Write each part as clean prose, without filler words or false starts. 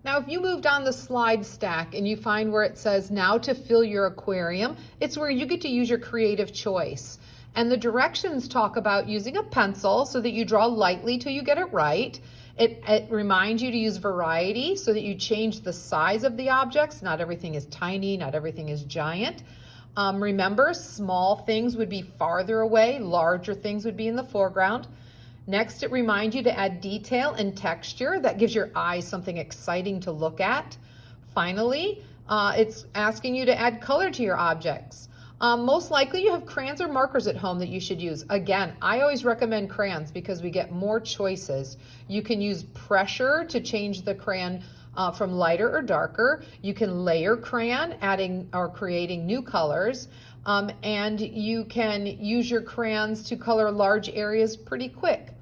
Now, if you moved on the slide stack and you find where it says now to fill your aquarium, it's where you get to use your creative choice. And the directions talk about using a pencil so that you draw lightly till you get it right. It reminds you to use variety so that you change the size of the objects. Not everything is tiny, not everything is giant. Remember, small things would be farther away, larger things would be in the foreground. Next, it reminds you to add detail and texture. That gives your eyes something exciting to look at. Finally, it's asking you to add color to your objects. Most likely you have crayons or markers at home that you should use. Again, I always recommend crayons because we get more choices. You can use pressure to change the crayon from lighter or darker. You can layer crayon, adding or creating new colors. And you can use your crayons to color large areas pretty quick.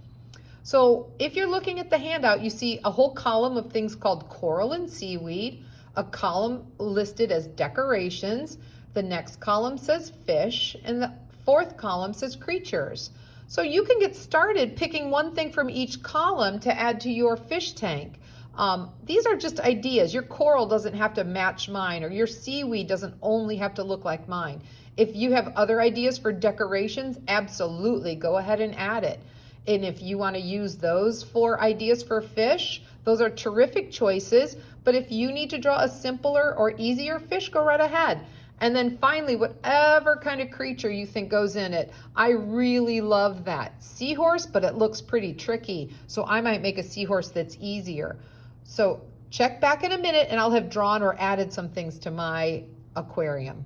So if you're looking at the handout, you see a whole column of things called coral and seaweed, a column listed as decorations, the next column says fish, and the fourth column says creatures. So you can get started picking one thing from each column to add to your fish tank. These are just ideas. Your coral doesn't have to match mine, or your seaweed doesn't only have to look like mine. If you have other ideas for decorations, absolutely go ahead and add it. And if you want to use those for ideas for fish, those are terrific choices. But if you need to draw a simpler or easier fish, go right ahead. And then finally, whatever kind of creature you think goes in it. I really love that. Seahorse, but it looks pretty tricky. So I might make a seahorse that's easier. So check back in a minute and I'll have drawn or added some things to my aquarium.